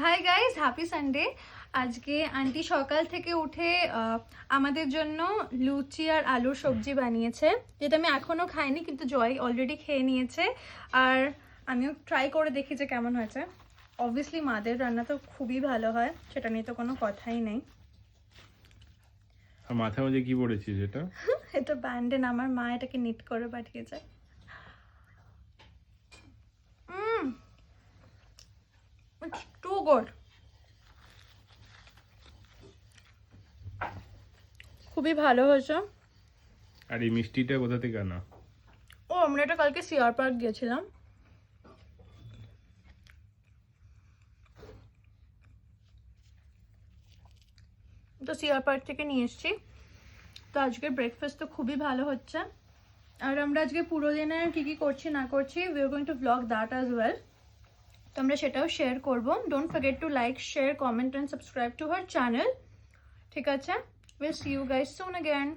Hi guys, happy Sunday. আজকে aunty সকাল থেকে উঠে আমাদের জন্য লুচি আর আলুর সবজি বানিয়েছে, যেটা আমি এখনো খাইনি, কিন্তু জয় অলরেডি খেয়ে নিয়েছে। আর আমিও ট্রাই করে দেখি যে কেমন হয়েছে। অবভিয়াসলি মাদের রান্না তো খুবই ভালো হয়, সেটা নিয়ে তো কোনো কথাই নেই। আর মাথার মধ্যে কি পড়েছিস এটা? এটা ব্যান্ডেন, আমার মা এটাকে নিট করে পাঠিয়েছে। It's too good. খুবই ভালো হয়েছে। আর এই মিষ্টিটা কোথা থেকে আনা? আমরা এটা কালকে সিআর পার্ক গিয়েছিলাম। তো সিআর পার্ক থেকে নিয়ে এসেছি। তো আজকের ব্রেকফাস্ট তো খুবই ভালো হচ্ছে। আর আমরা আজকে পুরো দিনে কী কী করছি না করছি, we are going to blog that as well. তো আমরা সেটাও শেয়ার করবো। Don't forget to like, share, comment and subscribe to her channel. ঠিক আছে, will see you guys soon again.